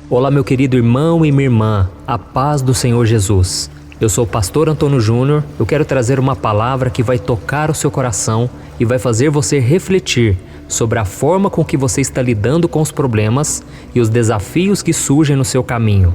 Olá, meu querido irmão e minha irmã, a paz do Senhor Jesus. Eu sou o pastor Antônio Júnior. Eu quero trazer uma palavra que vai tocar o seu coração e vai fazer você refletir sobre a forma com que você está lidando com os problemas e os desafios que surgem no seu caminho.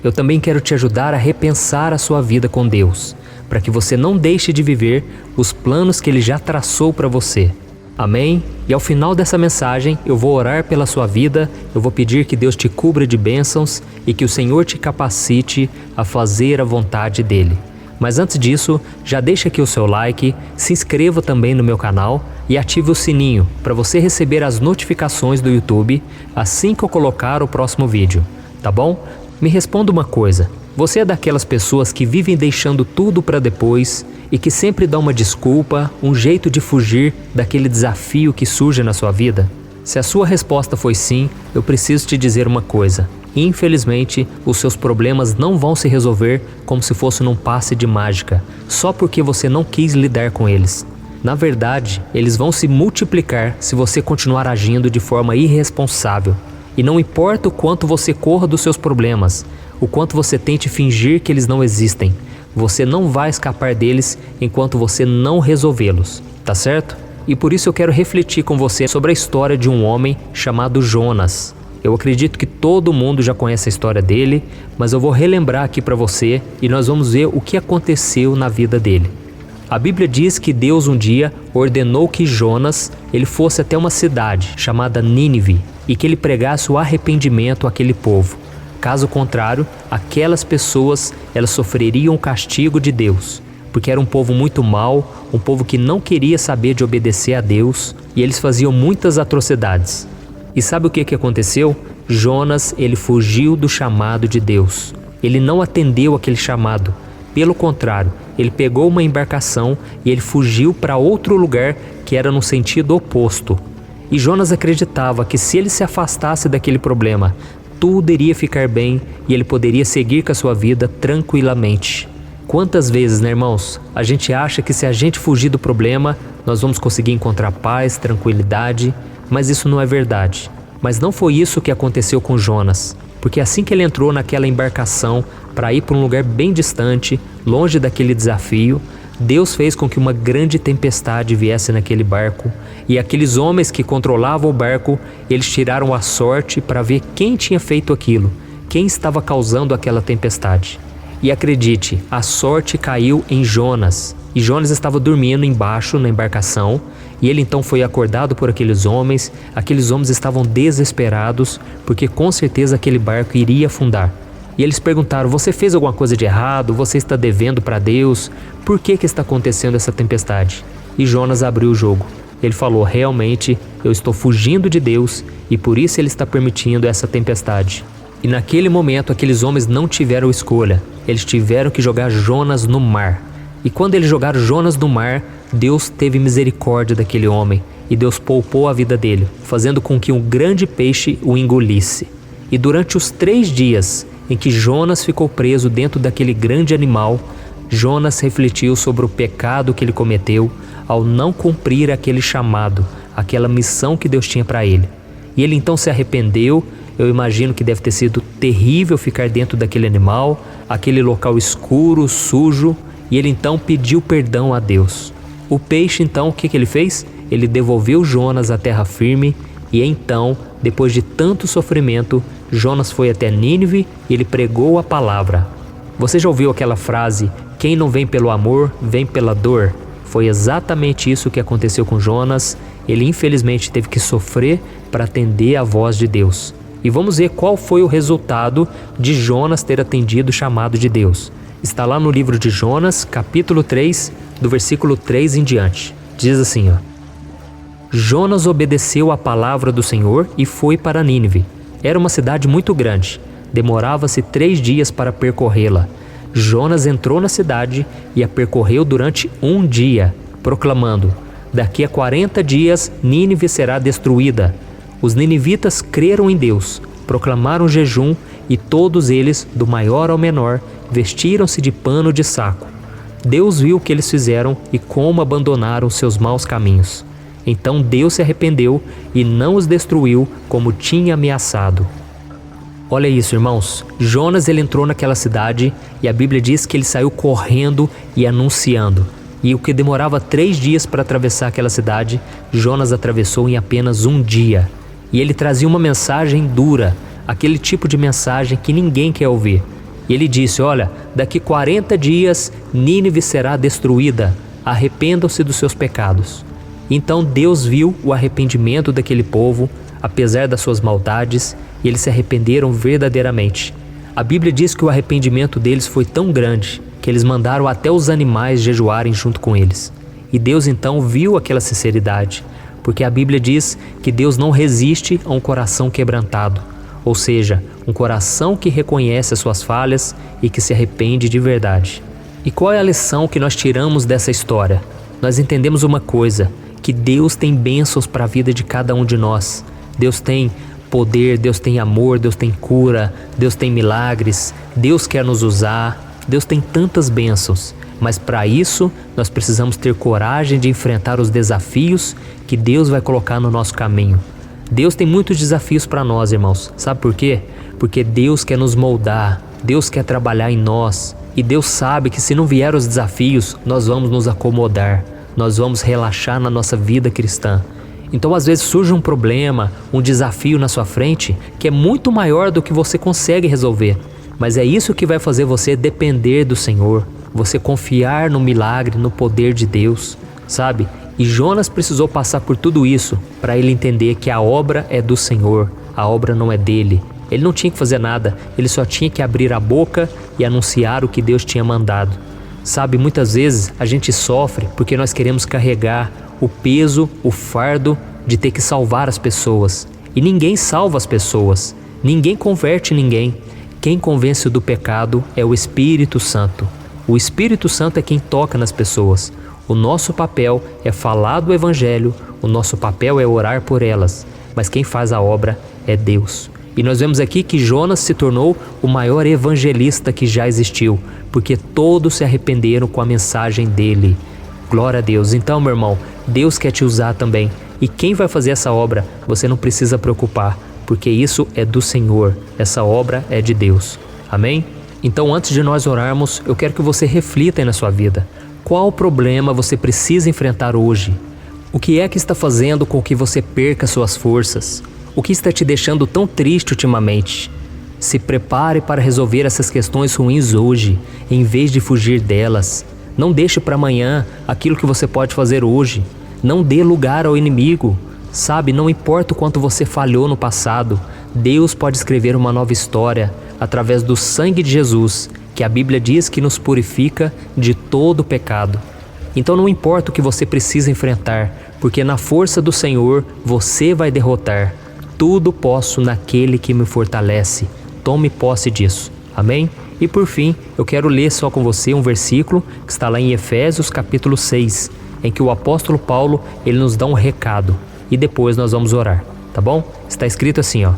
Eu também quero te ajudar a repensar a sua vida com Deus, para que você não deixe de viver os planos que Ele já traçou para você. Amém? E ao final dessa mensagem, eu vou orar pela sua vida, eu vou pedir que Deus te cubra de bênçãos e que o Senhor te capacite a fazer a vontade dEle. Mas antes disso, já deixa aqui o seu like, se inscreva também no meu canal e ative o sininho para você receber as notificações do YouTube assim que eu colocar o próximo vídeo, tá bom? Me responda uma coisa, você é daquelas pessoas que vivem deixando tudo para depois e que sempre dá uma desculpa, um jeito de fugir daquele desafio que surge na sua vida? Se a sua resposta foi sim, eu preciso te dizer uma coisa. Infelizmente, os seus problemas não vão se resolver como se fosse num passe de mágica, só porque você não quis lidar com eles. Na verdade, eles vão se multiplicar se você continuar agindo de forma irresponsável. E não importa o quanto você corra dos seus problemas, o quanto você tente fingir que eles não existem, você não vai escapar deles enquanto você não resolvê-los, tá certo? E por isso eu quero refletir com você sobre a história de um homem chamado Jonas. Eu acredito que todo mundo já conhece a história dele, mas eu vou relembrar aqui para você e nós vamos ver o que aconteceu na vida dele. A Bíblia diz que Deus um dia ordenou que Jonas ele fosse até uma cidade chamada Nínive e que ele pregasse o arrependimento àquele povo. Caso contrário, aquelas pessoas elas sofreriam o castigo de Deus, porque era um povo muito mau, um povo que não queria saber de obedecer a Deus e eles faziam muitas atrocidades. E sabe o que aconteceu? Jonas ele fugiu do chamado de Deus. Ele não atendeu aquele chamado. Pelo contrário, ele pegou uma embarcação e ele fugiu para outro lugar que era no sentido oposto. E Jonas acreditava que se ele se afastasse daquele problema, tudo iria ficar bem e ele poderia seguir com a sua vida tranquilamente. Quantas vezes, né, irmãos, a gente acha que se a gente fugir do problema, nós vamos conseguir encontrar paz, tranquilidade, mas isso não é verdade. Mas não foi isso que aconteceu com Jonas, porque assim que ele entrou naquela embarcação para ir para um lugar bem distante, longe daquele desafio, Deus fez com que uma grande tempestade viesse naquele barco e aqueles homens que controlavam o barco, eles tiraram a sorte para ver quem tinha feito aquilo, quem estava causando aquela tempestade. E acredite, a sorte caiu em Jonas. E Jonas estava dormindo embaixo na embarcação e ele então foi acordado por aqueles homens estavam desesperados porque com certeza aquele barco iria afundar. E eles perguntaram, você fez alguma coisa de errado? Você está devendo para Deus? Por que está acontecendo essa tempestade? E Jonas abriu o jogo. Ele falou, realmente eu estou fugindo de Deus e por isso Ele está permitindo essa tempestade. E naquele momento aqueles homens não tiveram escolha. Eles tiveram que jogar Jonas no mar. E quando eles jogaram Jonas no mar, Deus teve misericórdia daquele homem e Deus poupou a vida dele, fazendo com que um grande peixe o engolisse. E durante os 3 dias em que Jonas ficou preso dentro daquele grande animal, Jonas refletiu sobre o pecado que ele cometeu ao não cumprir aquele chamado, aquela missão que Deus tinha para ele. E ele então se arrependeu. Eu imagino que deve ter sido terrível ficar dentro daquele animal, aquele local escuro, sujo, e ele então pediu perdão a Deus. O peixe então, o que ele fez? Ele devolveu Jonas à terra firme e então, depois de tanto sofrimento, Jonas foi até Nínive e ele pregou a palavra. Você já ouviu aquela frase, quem não vem pelo amor, vem pela dor? Foi exatamente isso que aconteceu com Jonas. Ele infelizmente teve que sofrer para atender a voz de Deus. E vamos ver qual foi o resultado de Jonas ter atendido o chamado de Deus. Está lá no livro de Jonas, capítulo 3, do versículo 3 em diante. Diz assim, Jonas obedeceu à palavra do Senhor e foi para Nínive. Era uma cidade muito grande. Demorava-se 3 dias para percorrê-la. Jonas entrou na cidade e a percorreu durante 1 dia, proclamando, daqui a 40 dias Nínive será destruída. Os ninivitas creram em Deus, proclamaram jejum e todos eles, do maior ao menor, vestiram-se de pano de saco. Deus viu o que eles fizeram e como abandonaram seus maus caminhos. Então Deus se arrependeu e não os destruiu como tinha ameaçado. Olha isso, irmãos. Jonas, ele entrou naquela cidade e a Bíblia diz que ele saiu correndo e anunciando. E o que demorava 3 dias para atravessar aquela cidade, Jonas atravessou em apenas 1 dia. E ele trazia uma mensagem dura, aquele tipo de mensagem que ninguém quer ouvir. E ele disse, olha, daqui 40 dias Nínive será destruída, arrependam-se dos seus pecados. Então Deus viu o arrependimento daquele povo, apesar das suas maldades, e eles se arrependeram verdadeiramente. A Bíblia diz que o arrependimento deles foi tão grande que eles mandaram até os animais jejuarem junto com eles. E Deus então viu aquela sinceridade, porque a Bíblia diz que Deus não resiste a um coração quebrantado, ou seja, um coração que reconhece as suas falhas e que se arrepende de verdade. E qual é a lição que nós tiramos dessa história? Nós entendemos uma coisa, que Deus tem bênçãos para a vida de cada um de nós. Deus tem poder, Deus tem amor, Deus tem cura, Deus tem milagres, Deus quer nos usar, Deus tem tantas bênçãos. Mas para isso, nós precisamos ter coragem de enfrentar os desafios que Deus vai colocar no nosso caminho. Deus tem muitos desafios para nós, irmãos. Sabe por quê? Porque Deus quer nos moldar, Deus quer trabalhar em nós. E Deus sabe que se não vier os desafios, nós vamos nos acomodar, nós vamos relaxar na nossa vida cristã. Então às vezes surge um problema, um desafio na sua frente que é muito maior do que você consegue resolver. Mas é isso que vai fazer você depender do Senhor, você confiar no milagre, no poder de Deus, sabe? E Jonas precisou passar por tudo isso para ele entender que a obra é do Senhor, a obra não é dele. Ele não tinha que fazer nada, ele só tinha que abrir a boca e anunciar o que Deus tinha mandado. Sabe, muitas vezes a gente sofre porque nós queremos carregar o peso, o fardo de ter que salvar as pessoas. E ninguém salva as pessoas, ninguém converte ninguém. Quem convence do pecado é o Espírito Santo. O Espírito Santo é quem toca nas pessoas. O nosso papel é falar do Evangelho, o nosso papel é orar por elas, mas quem faz a obra é Deus. E nós vemos aqui que Jonas se tornou o maior evangelista que já existiu, porque todos se arrependeram com a mensagem dele. Glória a Deus. Então, meu irmão, Deus quer te usar também. E quem vai fazer essa obra, você não precisa preocupar, porque isso é do Senhor, essa obra é de Deus. Amém? Então, antes de nós orarmos, eu quero que você reflita aí na sua vida. Qual problema você precisa enfrentar hoje? O que é que está fazendo com que você perca suas forças? O que está te deixando tão triste ultimamente? Se prepare para resolver essas questões ruins hoje, em vez de fugir delas. Não deixe para amanhã aquilo que você pode fazer hoje. Não dê lugar ao inimigo. Sabe, não importa o quanto você falhou no passado, Deus pode escrever uma nova história através do sangue de Jesus, que a Bíblia diz que nos purifica de todo pecado. Então não importa o que você precisa enfrentar, porque na força do Senhor você vai derrotar. Tudo posso naquele que me fortalece. Tome posse disso. Amém? E por fim, eu quero ler só com você um versículo que está lá em Efésios capítulo 6, em que o apóstolo Paulo, ele nos dá um recado. E depois nós vamos orar, tá bom? Está escrito assim, ó.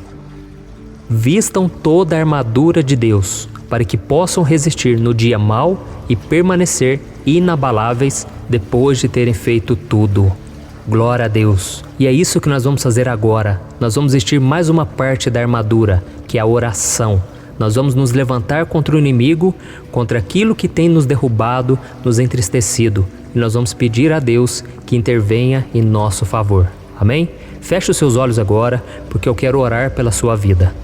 Vistam toda a armadura de Deus, para que possam resistir no dia mau e permanecer inabaláveis depois de terem feito tudo. Glória a Deus. E é isso que nós vamos fazer agora. Nós vamos vestir mais uma parte da armadura, que é a oração. Nós vamos nos levantar contra o inimigo, contra aquilo que tem nos derrubado, nos entristecido. E nós vamos pedir a Deus que intervenha em nosso favor. Amém? Feche os seus olhos agora, porque eu quero orar pela sua vida.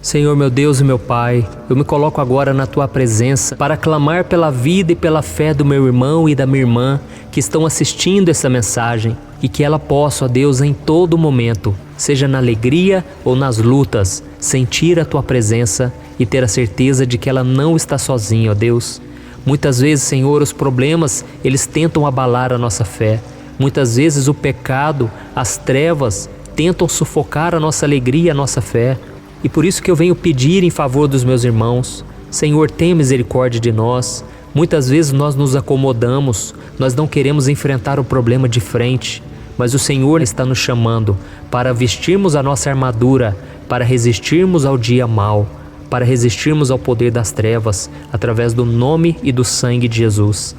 Senhor, meu Deus e meu Pai, eu me coloco agora na Tua presença para clamar pela vida e pela fé do meu irmão e da minha irmã que estão assistindo essa mensagem e que ela possa, ó Deus, em todo momento, seja na alegria ou nas lutas, sentir a Tua presença e ter a certeza de que ela não está sozinha, ó Deus. Muitas vezes, Senhor, os problemas, eles tentam abalar a nossa fé. Muitas vezes o pecado, as trevas, tentam sufocar a nossa alegria e a nossa fé. E por isso que eu venho pedir em favor dos meus irmãos. Senhor, tenha misericórdia de nós. Muitas vezes nós nos acomodamos, nós não queremos enfrentar o problema de frente. Mas o Senhor está nos chamando para vestirmos a nossa armadura, para resistirmos ao dia mau, para resistirmos ao poder das trevas, através do nome e do sangue de Jesus.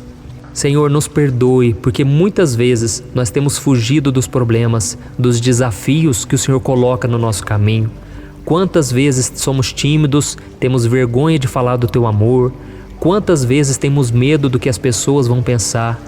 Senhor, nos perdoe, porque muitas vezes nós temos fugido dos problemas, dos desafios que o Senhor coloca no nosso caminho. Quantas vezes somos tímidos, temos vergonha de falar do teu amor, quantas vezes temos medo do que as pessoas vão pensar.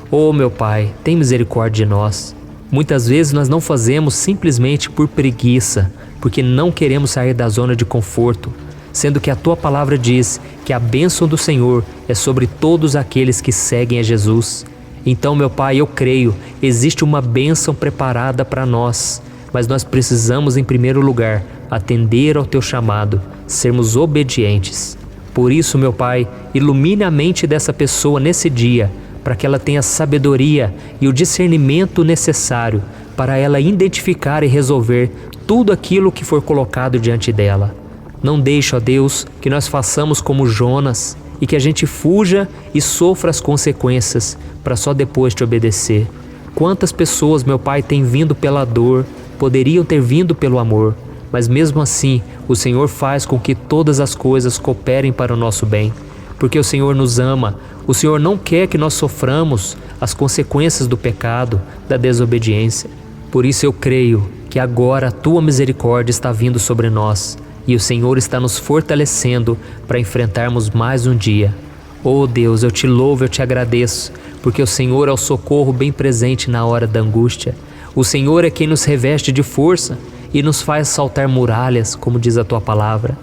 Oh, meu Pai, tem misericórdia de nós. Muitas vezes nós não fazemos simplesmente por preguiça, porque não queremos sair da zona de conforto, sendo que a tua palavra diz que a bênção do Senhor é sobre todos aqueles que seguem a Jesus. Então, meu Pai, eu creio, existe uma bênção preparada para nós, mas nós precisamos, em primeiro lugar, atender ao teu chamado, sermos obedientes. Por isso, meu Pai, ilumine a mente dessa pessoa nesse dia, para que ela tenha sabedoria e o discernimento necessário para ela identificar e resolver tudo aquilo que for colocado diante dela. Não deixe, ó Deus, que nós façamos como Jonas e que a gente fuja e sofra as consequências para só depois te obedecer. Quantas pessoas, meu Pai, têm vindo pela dor, poderiam ter vindo pelo amor, mas mesmo assim o Senhor faz com que todas as coisas cooperem para o nosso bem, porque o Senhor nos ama. O Senhor não quer que nós soframos as consequências do pecado, da desobediência. Por isso eu creio que agora a tua misericórdia está vindo sobre nós e o Senhor está nos fortalecendo para enfrentarmos mais um dia. Oh Deus, eu te louvo, eu te agradeço, porque o Senhor é o socorro bem presente na hora da angústia. O Senhor é quem nos reveste de força e nos faz saltar muralhas, como diz a tua palavra.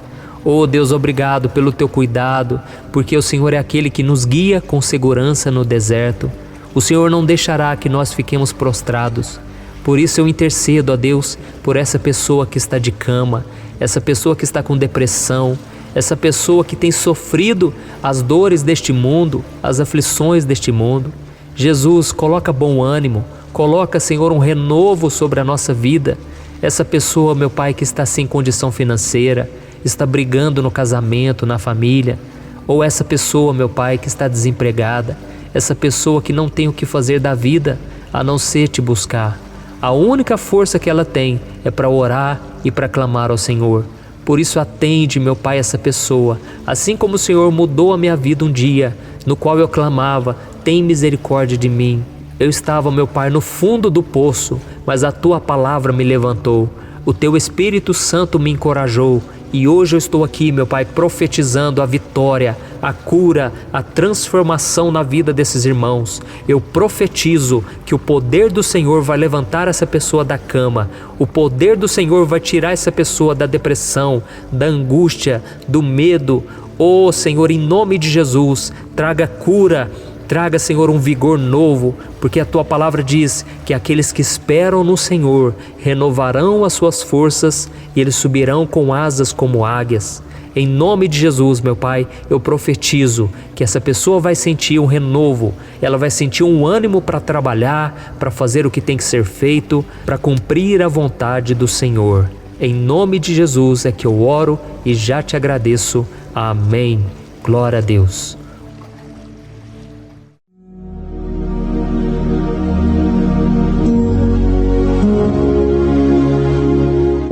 Oh Deus, obrigado pelo teu cuidado, porque o Senhor é aquele que nos guia com segurança no deserto. O Senhor não deixará que nós fiquemos prostrados. Por isso eu intercedo, ó Deus, por essa pessoa que está de cama, essa pessoa que está com depressão, essa pessoa que tem sofrido as dores deste mundo, as aflições deste mundo. Jesus, coloca bom ânimo, coloca, Senhor, um renovo sobre a nossa vida. Essa pessoa, meu Pai, que está sem condição financeira, está brigando no casamento, na família, ou essa pessoa, meu Pai, que está desempregada, essa pessoa que não tem o que fazer da vida a não ser te buscar. A única força que ela tem é para orar e para clamar ao Senhor. Por isso atende, meu Pai, essa pessoa, assim como o Senhor mudou a minha vida um dia, no qual eu clamava, tem misericórdia de mim. Eu estava, meu Pai, no fundo do poço, mas a tua palavra me levantou. O teu Espírito Santo me encorajou e hoje eu estou aqui, meu Pai, profetizando a vitória, a cura, a transformação na vida desses irmãos. Eu profetizo que o poder do Senhor vai levantar essa pessoa da cama, o poder do Senhor vai tirar essa pessoa da depressão, da angústia, do medo. Oh Senhor, em nome de Jesus, traga cura, traga, Senhor, um vigor novo, porque a tua palavra diz que aqueles que esperam no Senhor renovarão as suas forças e eles subirão com asas como águias. Em nome de Jesus, meu Pai, eu profetizo que essa pessoa vai sentir um renovo, ela vai sentir um ânimo para trabalhar, para fazer o que tem que ser feito, para cumprir a vontade do Senhor. Em nome de Jesus é que eu oro e já te agradeço. Amém. Glória a Deus.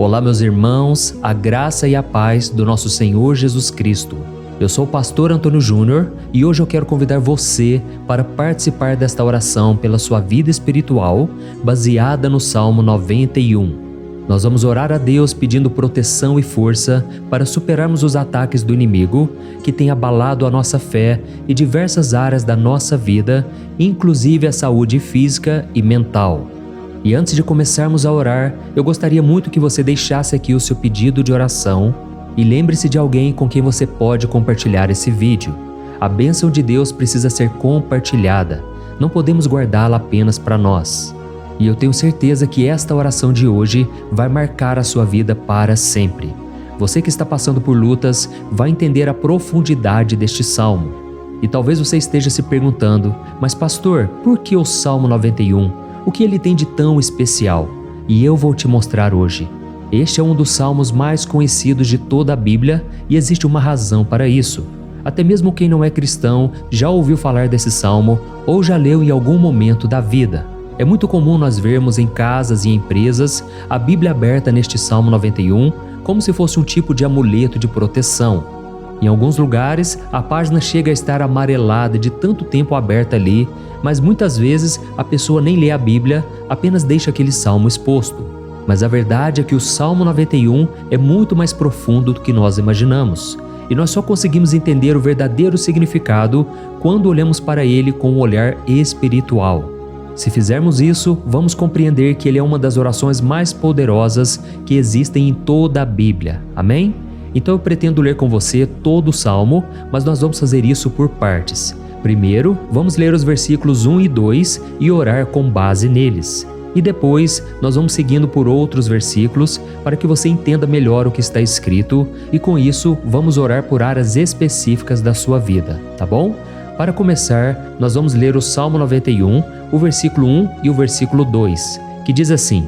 Olá, meus irmãos, a graça e a paz do nosso Senhor Jesus Cristo. Eu sou o pastor Antônio Júnior e hoje eu quero convidar você para participar desta oração pela sua vida espiritual, baseada no Salmo 91. Nós vamos orar a Deus pedindo proteção e força para superarmos os ataques do inimigo que tem abalado a nossa fé e diversas áreas da nossa vida, inclusive a saúde física e mental. E antes de começarmos a orar, eu gostaria muito que você deixasse aqui o seu pedido de oração e lembre-se de alguém com quem você pode compartilhar esse vídeo. A bênção de Deus precisa ser compartilhada, não podemos guardá-la apenas para nós. E eu tenho certeza que esta oração de hoje vai marcar a sua vida para sempre. Você que está passando por lutas vai entender a profundidade deste salmo. E talvez você esteja se perguntando, mas pastor, por que o Salmo 91? O que ele tem de tão especial? E eu vou te mostrar hoje. Este é um dos salmos mais conhecidos de toda a Bíblia e existe uma razão para isso. Até mesmo quem não é cristão já ouviu falar desse salmo ou já leu em algum momento da vida. É muito comum nós vermos em casas e empresas a Bíblia aberta neste Salmo 91 como se fosse um tipo de amuleto de proteção. Em alguns lugares, a página chega a estar amarelada de tanto tempo aberta ali, mas muitas vezes a pessoa nem lê a Bíblia, apenas deixa aquele salmo exposto. Mas a verdade é que o Salmo 91 é muito mais profundo do que nós imaginamos. E nós só conseguimos entender o verdadeiro significado quando olhamos para ele com um olhar espiritual. Se fizermos isso, vamos compreender que ele é uma das orações mais poderosas que existem em toda a Bíblia. Amém? Então eu pretendo ler com você todo o Salmo, mas nós vamos fazer isso por partes. Primeiro, vamos ler os versículos 1 e 2 e orar com base neles. E depois, nós vamos seguindo por outros versículos para que você entenda melhor o que está escrito e com isso, vamos orar por áreas específicas da sua vida, tá bom? Para começar, nós vamos ler o Salmo 91, o versículo 1 e o versículo 2, que diz assim: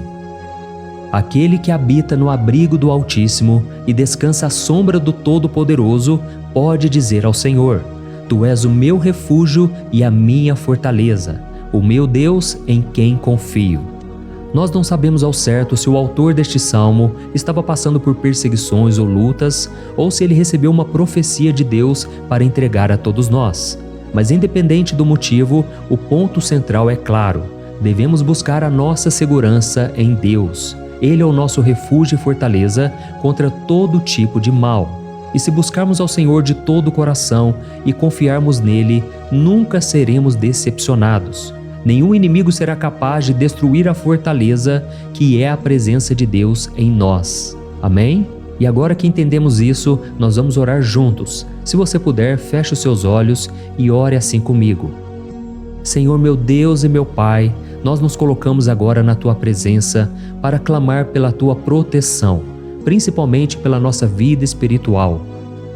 Aquele que habita no abrigo do Altíssimo e descansa à sombra do Todo-Poderoso pode dizer ao Senhor: Tu és o meu refúgio e a minha fortaleza, o meu Deus em quem confio. Nós não sabemos ao certo se o autor deste salmo estava passando por perseguições ou lutas, ou se ele recebeu uma profecia de Deus para entregar a todos nós. Mas independente do motivo, o ponto central é claro: devemos buscar a nossa segurança em Deus. Ele é o nosso refúgio e fortaleza contra todo tipo de mal. E se buscarmos ao Senhor de todo o coração e confiarmos nele, nunca seremos decepcionados. Nenhum inimigo será capaz de destruir a fortaleza que é a presença de Deus em nós. Amém? E agora que entendemos isso, nós vamos orar juntos. Se você puder, feche os seus olhos e ore assim comigo. Senhor meu Deus e meu Pai, nós nos colocamos agora na Tua presença para clamar pela Tua proteção, principalmente pela nossa vida espiritual.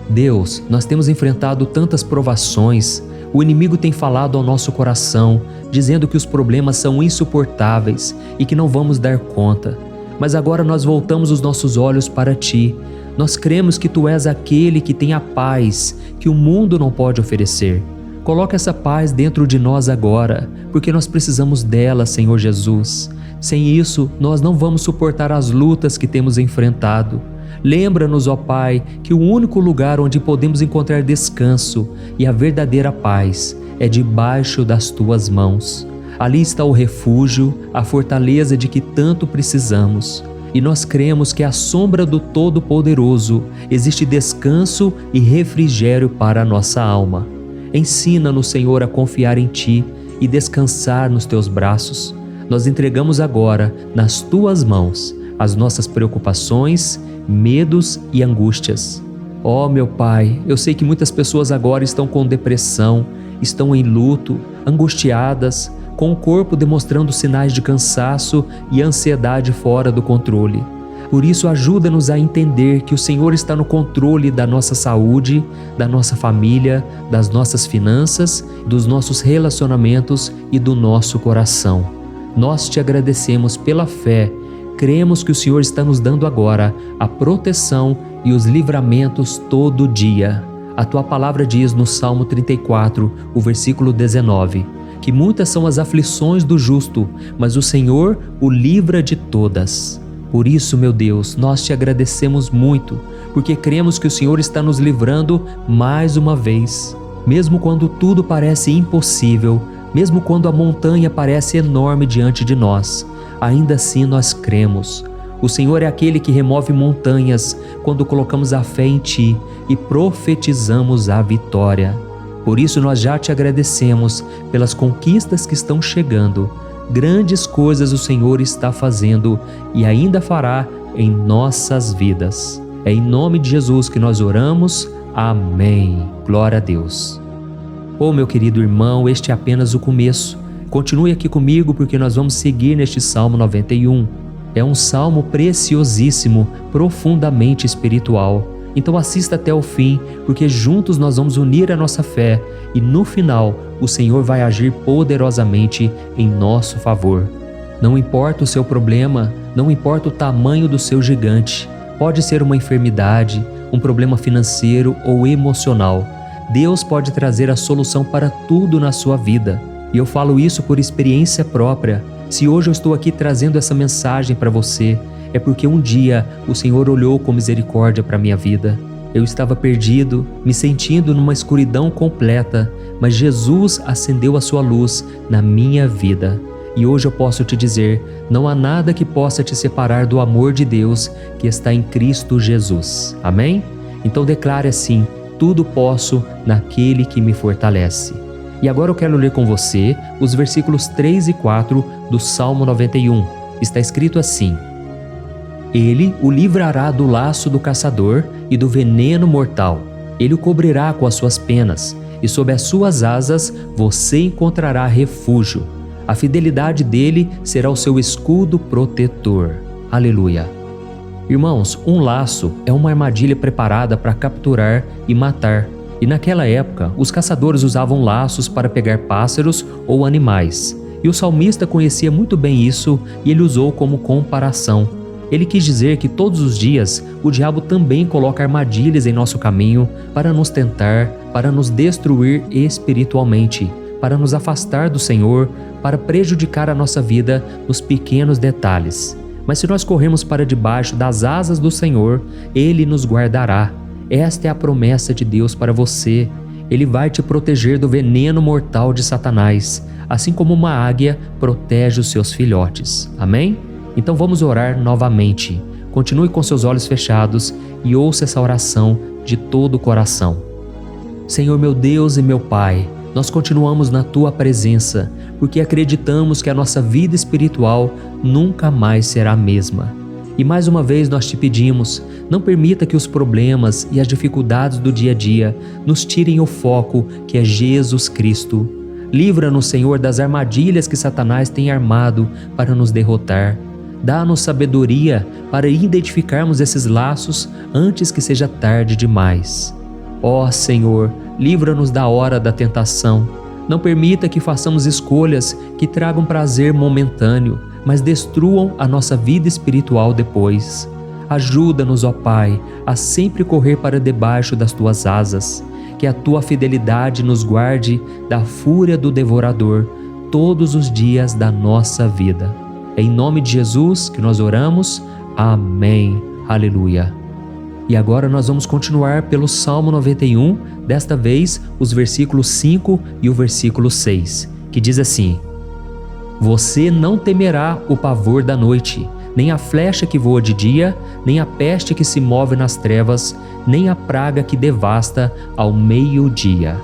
Deus, nós temos enfrentado tantas provações, o inimigo tem falado ao nosso coração, dizendo que os problemas são insuportáveis e que não vamos dar conta. Mas agora nós voltamos os nossos olhos para Ti. Nós cremos que Tu és aquele que tem a paz que o mundo não pode oferecer. Coloca essa paz dentro de nós agora, porque nós precisamos dela, Senhor Jesus. Sem isso, nós não vamos suportar as lutas que temos enfrentado. Lembra-nos, ó Pai, que o único lugar onde podemos encontrar descanso e a verdadeira paz é debaixo das Tuas mãos. Ali está o refúgio, a fortaleza de que tanto precisamos. E nós cremos que à sombra do Todo-Poderoso existe descanso e refrigério para a nossa alma. Ensina-nos, Senhor, a confiar em Ti e descansar nos Teus braços. Nós entregamos agora, nas Tuas mãos, as nossas preocupações, medos e angústias. Ó meu Pai, eu sei que muitas pessoas agora estão com depressão, estão em luto, angustiadas, com o corpo demonstrando sinais de cansaço e ansiedade fora do controle. Por isso, ajuda-nos a entender que o Senhor está no controle da nossa saúde, da nossa família, das nossas finanças, dos nossos relacionamentos e do nosso coração. Nós Te agradecemos pela fé. Cremos que o Senhor está nos dando agora a proteção e os livramentos todo dia. A Tua palavra diz no Salmo 34, o versículo 19, que muitas são as aflições do justo, mas o Senhor o livra de todas. Por isso, meu Deus, nós Te agradecemos muito, porque cremos que o Senhor está nos livrando mais uma vez. Mesmo quando tudo parece impossível, mesmo quando a montanha parece enorme diante de nós, ainda assim nós cremos. O Senhor é aquele que remove montanhas quando colocamos a fé em Ti e profetizamos a vitória. Por isso nós já Te agradecemos pelas conquistas que estão chegando. Grandes coisas o Senhor está fazendo e ainda fará em nossas vidas. É em nome de Jesus que nós oramos. Amém. Glória a Deus. Oh, meu querido irmão, este é apenas o começo. Continue aqui comigo porque nós vamos seguir neste Salmo 91. É um salmo preciosíssimo, profundamente espiritual. Então assista até o fim, porque juntos nós vamos unir a nossa fé e no final o Senhor vai agir poderosamente em nosso favor. Não importa o seu problema, não importa o tamanho do seu gigante, pode ser uma enfermidade, um problema financeiro ou emocional. Deus pode trazer a solução para tudo na sua vida. E eu falo isso por experiência própria. Se hoje eu estou aqui trazendo essa mensagem para você, é porque um dia o Senhor olhou com misericórdia para a minha vida. Eu estava perdido, me sentindo numa escuridão completa, mas Jesus acendeu a sua luz na minha vida. E hoje eu posso te dizer, não há nada que possa te separar do amor de Deus que está em Cristo Jesus. Amém? Então declare assim: tudo posso naquele que me fortalece. E agora eu quero ler com você os versículos 3 e 4 do Salmo 91. Está escrito assim: Ele o livrará do laço do caçador e do veneno mortal. Ele o cobrirá com as suas penas, e sob as suas asas você encontrará refúgio. A fidelidade dele será o seu escudo protetor. Aleluia. Irmãos, um laço é uma armadilha preparada para capturar e matar. E naquela época, os caçadores usavam laços para pegar pássaros ou animais. E o salmista conhecia muito bem isso e ele usou como comparação. Ele quis dizer que todos os dias o diabo também coloca armadilhas em nosso caminho para nos tentar, para nos destruir espiritualmente, para nos afastar do Senhor, para prejudicar a nossa vida nos pequenos detalhes. Mas se nós corrermos para debaixo das asas do Senhor, Ele nos guardará. Esta é a promessa de Deus para você. Ele vai te proteger do veneno mortal de Satanás, assim como uma águia protege os seus filhotes. Amém? Então vamos orar novamente. Continue com seus olhos fechados e ouça essa oração de todo o coração. Senhor meu Deus e meu Pai, nós continuamos na Tua presença, porque acreditamos que a nossa vida espiritual nunca mais será a mesma. E mais uma vez nós te pedimos, não permita que os problemas e as dificuldades do dia a dia nos tirem o foco que é Jesus Cristo. Livra-nos, Senhor, das armadilhas que Satanás tem armado para nos derrotar. Dá-nos sabedoria para identificarmos esses laços antes que seja tarde demais. Ó Senhor, livra-nos da hora da tentação. Não permita que façamos escolhas que tragam prazer momentâneo, mas destruam a nossa vida espiritual depois. Ajuda-nos, ó Pai, a sempre correr para debaixo das Tuas asas. Que a Tua fidelidade nos guarde da fúria do devorador todos os dias da nossa vida. É em nome de Jesus que nós oramos. Amém. Aleluia. E agora nós vamos continuar pelo Salmo 91, desta vez os versículos 5 e o versículo 6, que diz assim: Você não temerá o pavor da noite, nem a flecha que voa de dia, nem a peste que se move nas trevas, nem a praga que devasta ao meio-dia.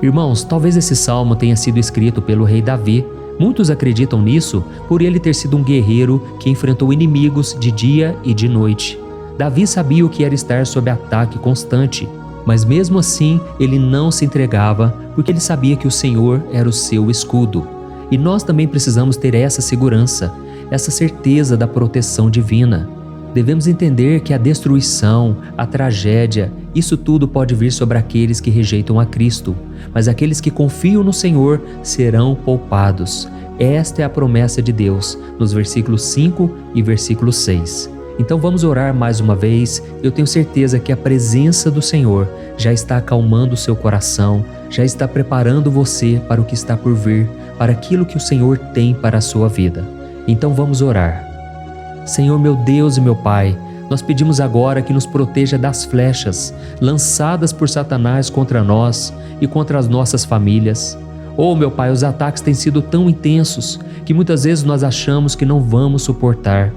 Irmãos, talvez esse salmo tenha sido escrito pelo rei Davi. Muitos acreditam nisso por ele ter sido um guerreiro que enfrentou inimigos de dia e de noite. Davi sabia o que era estar sob ataque constante, mas mesmo assim ele não se entregava porque ele sabia que o Senhor era o seu escudo. E nós também precisamos ter essa segurança, essa certeza da proteção divina. Devemos entender que a destruição, a tragédia, isso tudo pode vir sobre aqueles que rejeitam a Cristo, mas aqueles que confiam no Senhor serão poupados. Esta é a promessa de Deus, nos versículos 5 e versículo 6. Então vamos orar mais uma vez. Eu tenho certeza que a presença do Senhor já está acalmando o seu coração, já está preparando você para o que está por vir, para aquilo que o Senhor tem para a sua vida. Então vamos orar. Senhor meu Deus e meu Pai, nós pedimos agora que nos proteja das flechas lançadas por Satanás contra nós e contra as nossas famílias. Oh meu Pai, os ataques têm sido tão intensos que muitas vezes nós achamos que não vamos suportar.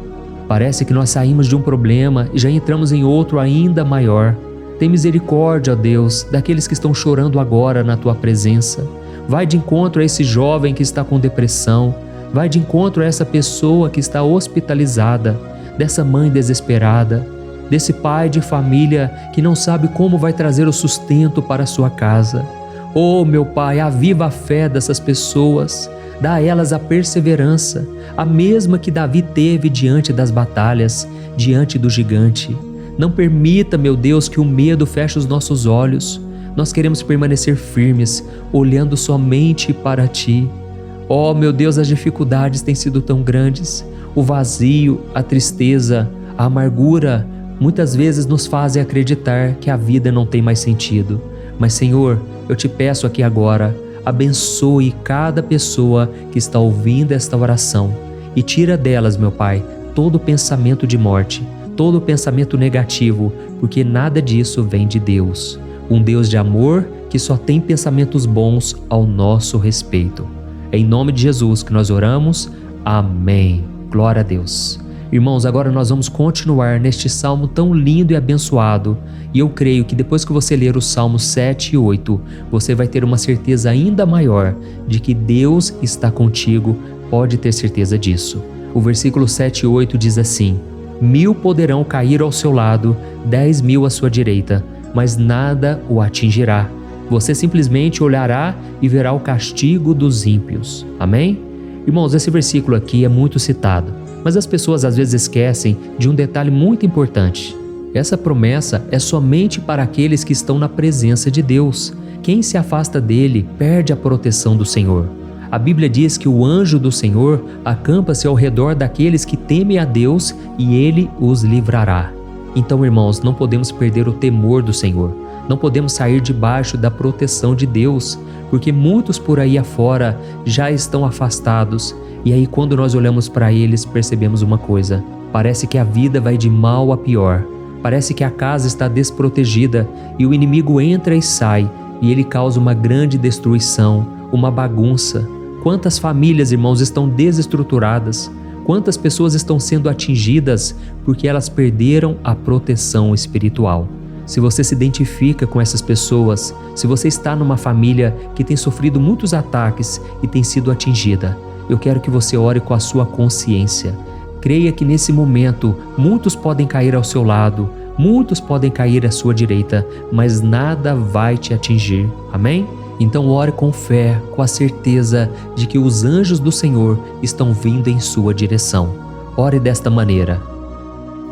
Parece que nós saímos de um problema e já entramos em outro ainda maior. Tem misericórdia, ó Deus, daqueles que estão chorando agora na Tua presença. Vai de encontro a esse jovem que está com depressão. Vai de encontro a essa pessoa que está hospitalizada, dessa mãe desesperada, desse pai de família que não sabe como vai trazer o sustento para a sua casa. Oh, meu Pai, aviva a fé dessas pessoas, dá a elas a perseverança, a mesma que Davi teve diante das batalhas, diante do gigante. Não permita, meu Deus, que o medo feche os nossos olhos. Nós queremos permanecer firmes, olhando somente para Ti. Oh, meu Deus, as dificuldades têm sido tão grandes. O vazio, a tristeza, a amargura, muitas vezes nos fazem acreditar que a vida não tem mais sentido. Mas, Senhor, eu te peço aqui agora, abençoe cada pessoa que está ouvindo esta oração e tira delas, meu Pai, todo pensamento de morte, todo pensamento negativo, porque nada disso vem de Deus. Um Deus de amor que só tem pensamentos bons ao nosso respeito. É em nome de Jesus que nós oramos. Amém. Glória a Deus. Irmãos, agora nós vamos continuar neste salmo tão lindo e abençoado. E eu creio que depois que você ler os salmos 7 e 8, você vai ter uma certeza ainda maior de que Deus está contigo. Pode ter certeza disso. O versículo 7 e 8 diz assim: 1000 poderão cair ao seu lado, 10.000 à sua direita, mas nada o atingirá. Você simplesmente olhará e verá o castigo dos ímpios. Amém? Irmãos, esse versículo aqui é muito citado, mas as pessoas às vezes esquecem de um detalhe muito importante. Essa promessa é somente para aqueles que estão na presença de Deus. Quem se afasta dele perde a proteção do Senhor. A Bíblia diz que o anjo do Senhor acampa-se ao redor daqueles que temem a Deus e ele os livrará. Então, irmãos, não podemos perder o temor do Senhor. Não podemos sair debaixo da proteção de Deus, porque muitos por aí afora já estão afastados. E aí, quando nós olhamos para eles, percebemos uma coisa: parece que a vida vai de mal a pior. Parece que a casa está desprotegida e o inimigo entra e sai e ele causa uma grande destruição, uma bagunça. Quantas famílias, irmãos, estão desestruturadas? Quantas pessoas estão sendo atingidas porque elas perderam a proteção espiritual? Se você se identifica com essas pessoas, se você está numa família que tem sofrido muitos ataques e tem sido atingida, eu quero que você ore com a sua consciência. Creia que nesse momento muitos podem cair ao seu lado, muitos podem cair à sua direita, mas nada vai te atingir. Amém? Então ore com fé, com a certeza de que os anjos do Senhor estão vindo em sua direção. Ore desta maneira: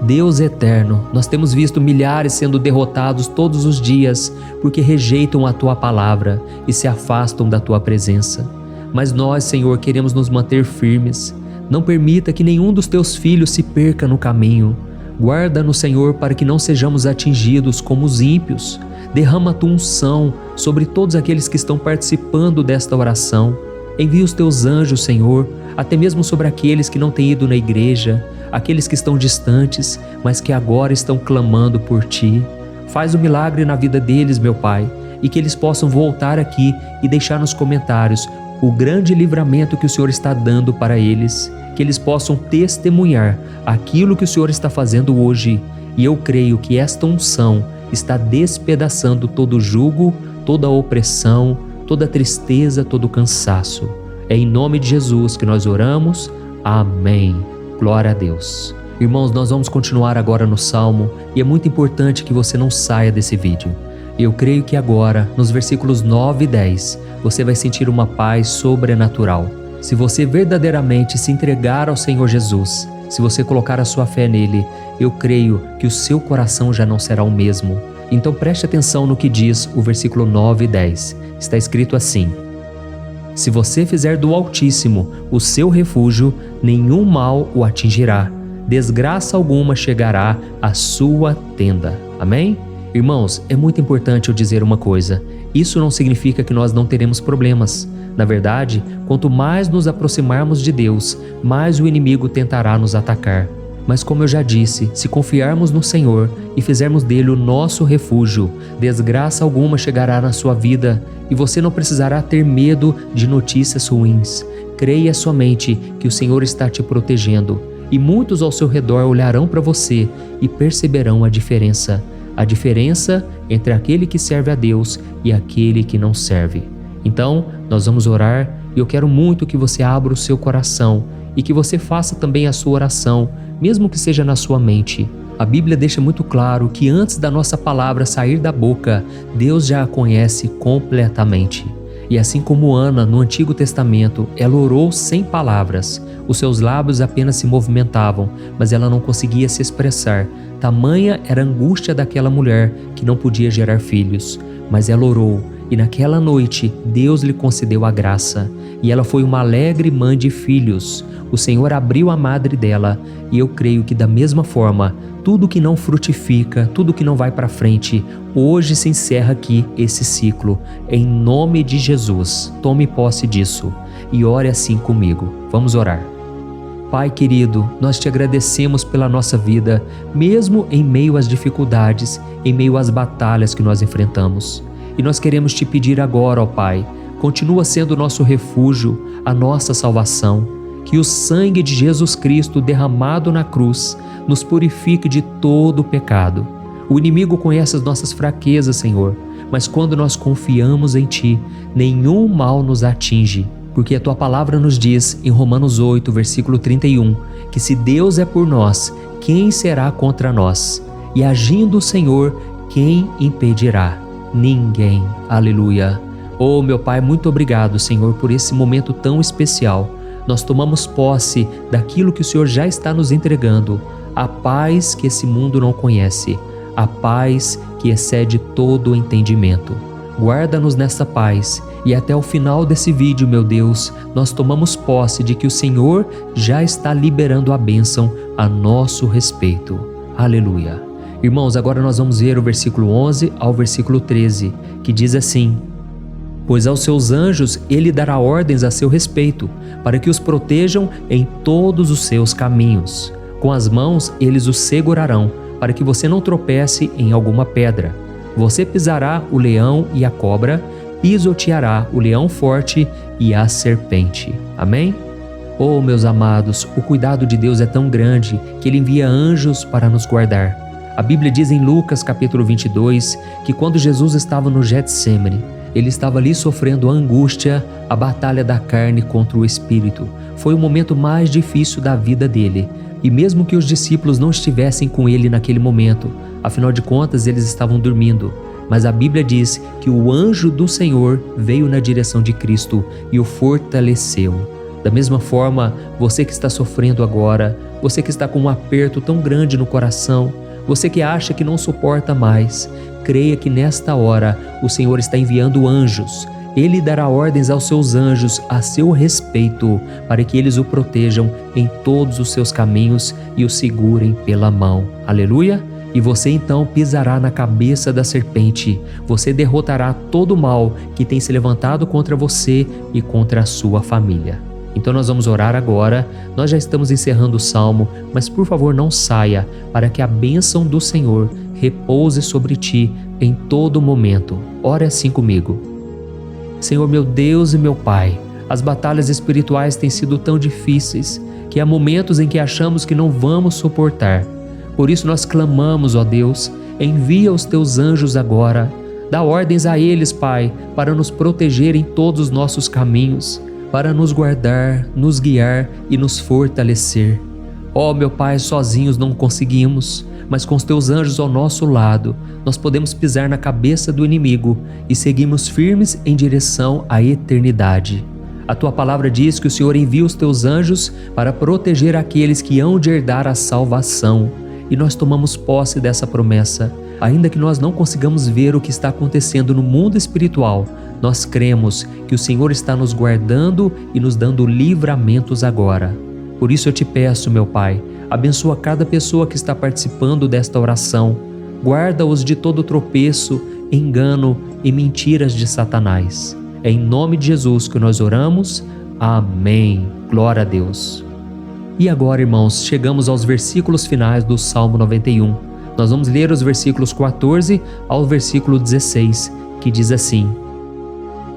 Deus eterno, nós temos visto milhares sendo derrotados todos os dias porque rejeitam a Tua palavra e se afastam da Tua presença. Mas nós, Senhor, queremos nos manter firmes. Não permita que nenhum dos Teus filhos se perca no caminho. Guarda-nos, Senhor, para que não sejamos atingidos como os ímpios. Derrama a Tua unção sobre todos aqueles que estão participando desta oração. Envia os Teus anjos, Senhor, até mesmo sobre aqueles que não têm ido na igreja, aqueles que estão distantes, mas que agora estão clamando por Ti. Faz o milagre na vida deles, meu Pai, e que eles possam voltar aqui e deixar nos comentários o grande livramento que o Senhor está dando para eles, que eles possam testemunhar aquilo que o Senhor está fazendo hoje. E eu creio que esta unção está despedaçando todo jugo, toda opressão, toda tristeza, todo cansaço. É em nome de Jesus que nós oramos. Amém. Glória a Deus. Irmãos, nós vamos continuar agora no Salmo e é muito importante que você não saia desse vídeo. Eu creio que agora, nos versículos 9 e 10, você vai sentir uma paz sobrenatural. Se você verdadeiramente se entregar ao Senhor Jesus, se você colocar a sua fé nele, eu creio que o seu coração já não será o mesmo. Então preste atenção no que diz o versículo 9 e 10. Está escrito assim: Se você fizer do Altíssimo o seu refúgio, nenhum mal o atingirá. Desgraça alguma chegará à sua tenda. Amém? Irmãos, é muito importante eu dizer uma coisa. Isso não significa que nós não teremos problemas. Na verdade, quanto mais nos aproximarmos de Deus, mais o inimigo tentará nos atacar. Mas como eu já disse, se confiarmos no Senhor e fizermos dele o nosso refúgio, desgraça alguma chegará na sua vida e você não precisará ter medo de notícias ruins. Creia somente que o Senhor está te protegendo e muitos ao seu redor olharão para você e perceberão a diferença entre aquele que serve a Deus e aquele que não serve. Então, nós vamos orar e eu quero muito que você abra o seu coração e que você faça também a sua oração, mesmo que seja na sua mente. A Bíblia deixa muito claro que antes da nossa palavra sair da boca, Deus já a conhece completamente. E assim como Ana, no Antigo Testamento, ela orou sem palavras. Os seus lábios apenas se movimentavam, mas ela não conseguia se expressar. Tamanha era a angústia daquela mulher que não podia gerar filhos. Mas ela orou, e naquela noite Deus lhe concedeu a graça. E ela foi uma alegre mãe de filhos. O Senhor abriu a madre dela, e eu creio que da mesma forma, tudo que não frutifica, tudo que não vai para frente, hoje se encerra aqui esse ciclo. Em nome de Jesus, tome posse disso e ore assim comigo. Vamos orar. Pai querido, nós te agradecemos pela nossa vida, mesmo em meio às dificuldades, em meio às batalhas que nós enfrentamos. E nós queremos te pedir agora, ó Pai, continua sendo nosso refúgio, a nossa salvação. Que o sangue de Jesus Cristo derramado na cruz nos purifique de todo o pecado. O inimigo conhece as nossas fraquezas, Senhor, mas quando nós confiamos em Ti, nenhum mal nos atinge. Porque a Tua palavra nos diz, em Romanos 8, versículo 31, que se Deus é por nós, quem será contra nós? E agindo o Senhor, quem impedirá? Ninguém. Aleluia. Oh, meu Pai, muito obrigado, Senhor, por esse momento tão especial. Nós tomamos posse daquilo que o Senhor já está nos entregando, a paz que esse mundo não conhece, a paz que excede todo o entendimento. Guarda-nos nessa paz e até o final desse vídeo, meu Deus, nós tomamos posse de que o Senhor já está liberando a bênção a nosso respeito. Aleluia. Irmãos, agora nós vamos ver o versículo 11 ao versículo 13, que diz assim: Pois aos seus anjos ele dará ordens a seu respeito, para que os protejam em todos os seus caminhos. Com as mãos eles os segurarão, para que você não tropece em alguma pedra. Você pisará o leão e a cobra, pisoteará o leão forte e a serpente. Amém? Oh, meus amados, o cuidado de Deus é tão grande que Ele envia anjos para nos guardar. A Bíblia diz em Lucas capítulo 22 que quando Jesus estava no Getsêmani, Ele estava ali sofrendo a angústia, a batalha da carne contra o espírito. Foi o momento mais difícil da vida dele. E mesmo que os discípulos não estivessem com ele naquele momento, afinal de contas eles estavam dormindo, mas a Bíblia diz que o anjo do Senhor veio na direção de Cristo e o fortaleceu. Da mesma forma, você que está sofrendo agora, você que está com um aperto tão grande no coração, você que acha que não suporta mais, creia que nesta hora o Senhor está enviando anjos. Ele dará ordens aos seus anjos a seu respeito, para que eles o protejam em todos os seus caminhos e o segurem pela mão. Aleluia! E você então pisará na cabeça da serpente. Você derrotará todo o mal que tem se levantado contra você e contra a sua família. Então nós vamos orar agora. Nós já estamos encerrando o salmo, mas por favor não saia, para que a bênção do Senhor repouse sobre ti em todo momento. Ore assim comigo. Senhor, meu Deus e meu Pai, as batalhas espirituais têm sido tão difíceis que há momentos em que achamos que não vamos suportar. Por isso nós clamamos, ó Deus, envia os teus anjos agora. Dá ordens a eles, Pai, para nos proteger em todos os nossos caminhos, para nos guardar, nos guiar e nos fortalecer. Ó meu Pai, sozinhos não conseguimos, mas com os teus anjos ao nosso lado, nós podemos pisar na cabeça do inimigo e seguirmos firmes em direção à eternidade. A tua palavra diz que o Senhor envia os teus anjos para proteger aqueles que hão de herdar a salvação. E nós tomamos posse dessa promessa. Ainda que nós não consigamos ver o que está acontecendo no mundo espiritual, nós cremos que o Senhor está nos guardando e nos dando livramentos agora. Por isso eu te peço, meu Pai, abençoa cada pessoa que está participando desta oração. Guarda-os de todo tropeço, engano e mentiras de Satanás. É em nome de Jesus que nós oramos. Amém. Glória a Deus. E agora, irmãos, chegamos aos versículos finais do Salmo 91. Nós vamos ler os versículos 14 ao versículo 16, que diz assim: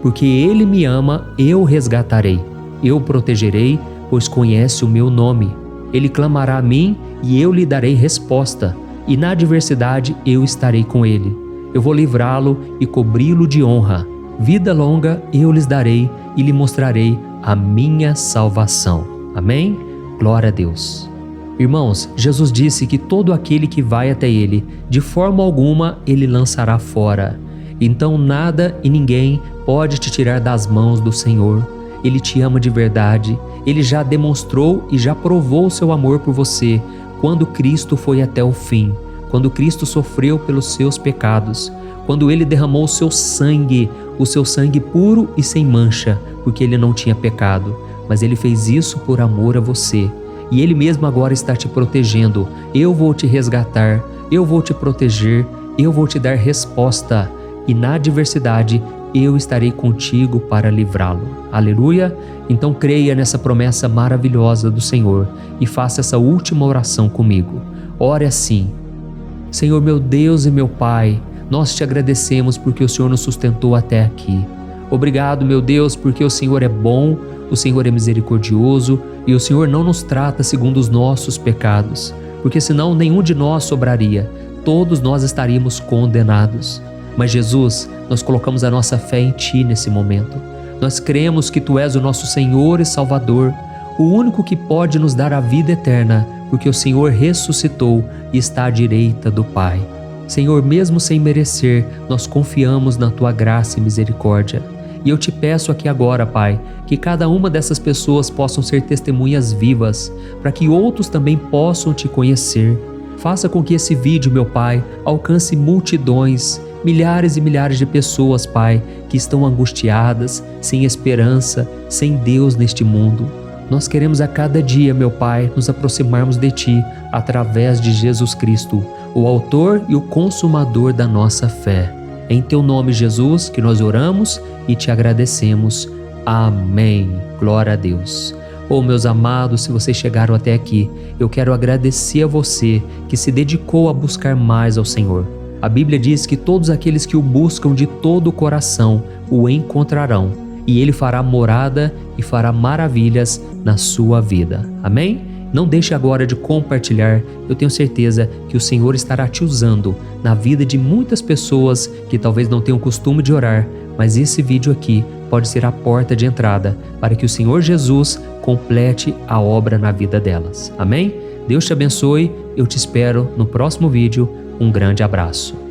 Porque Ele me ama, eu o resgatarei. Eu o protegerei, pois conhece o meu nome. Ele clamará a mim e eu lhe darei resposta, e na adversidade eu estarei com ele. Eu vou livrá-lo e cobri-lo de honra. Vida longa eu lhes darei e lhe mostrarei a minha salvação. Amém? Glória a Deus. Irmãos, Jesus disse que todo aquele que vai até ele, de forma alguma ele lançará fora. Então nada e ninguém pode te tirar das mãos do Senhor. Ele te ama de verdade. Ele já demonstrou e já provou o seu amor por você quando Cristo foi até o fim, quando Cristo sofreu pelos seus pecados, quando Ele derramou o seu sangue puro e sem mancha, porque Ele não tinha pecado, mas Ele fez isso por amor a você. E Ele mesmo agora está te protegendo. Eu vou te resgatar, eu vou te proteger, eu vou te dar resposta, e na adversidade eu estarei contigo para livrá-lo. Aleluia! Então creia nessa promessa maravilhosa do Senhor e faça essa última oração comigo. Ore assim: Senhor, meu Deus e meu Pai, nós te agradecemos porque o Senhor nos sustentou até aqui. Obrigado, meu Deus, porque o Senhor é bom, o Senhor é misericordioso e o Senhor não nos trata segundo os nossos pecados, porque senão nenhum de nós sobraria, todos nós estaríamos condenados. Mas Jesus, nós colocamos a nossa fé em Ti nesse momento. Nós cremos que Tu és o nosso Senhor e Salvador, o único que pode nos dar a vida eterna, porque o Senhor ressuscitou e está à direita do Pai. Senhor, mesmo sem merecer, nós confiamos na Tua graça e misericórdia. E eu te peço aqui agora, Pai, que cada uma dessas pessoas possam ser testemunhas vivas, para que outros também possam Te conhecer. Faça com que esse vídeo, meu Pai, alcance multidões, milhares e milhares de pessoas, Pai, que estão angustiadas, sem esperança, sem Deus neste mundo. Nós queremos a cada dia, meu Pai, nos aproximarmos de Ti através de Jesus Cristo, o autor e o consumador da nossa fé. É em Teu nome, Jesus, que nós oramos e Te agradecemos. Amém. Glória a Deus. Meus amados, se vocês chegaram até aqui, eu quero agradecer a você que se dedicou a buscar mais ao Senhor. A Bíblia diz que todos aqueles que o buscam de todo o coração o encontrarão, e Ele fará morada e fará maravilhas na sua vida. Amém? Não deixe agora de compartilhar, eu tenho certeza que o Senhor estará te usando na vida de muitas pessoas que talvez não tenham costume de orar, mas esse vídeo aqui pode ser a porta de entrada para que o Senhor Jesus complete a obra na vida delas. Amém? Deus te abençoe, eu te espero no próximo vídeo. Um grande abraço.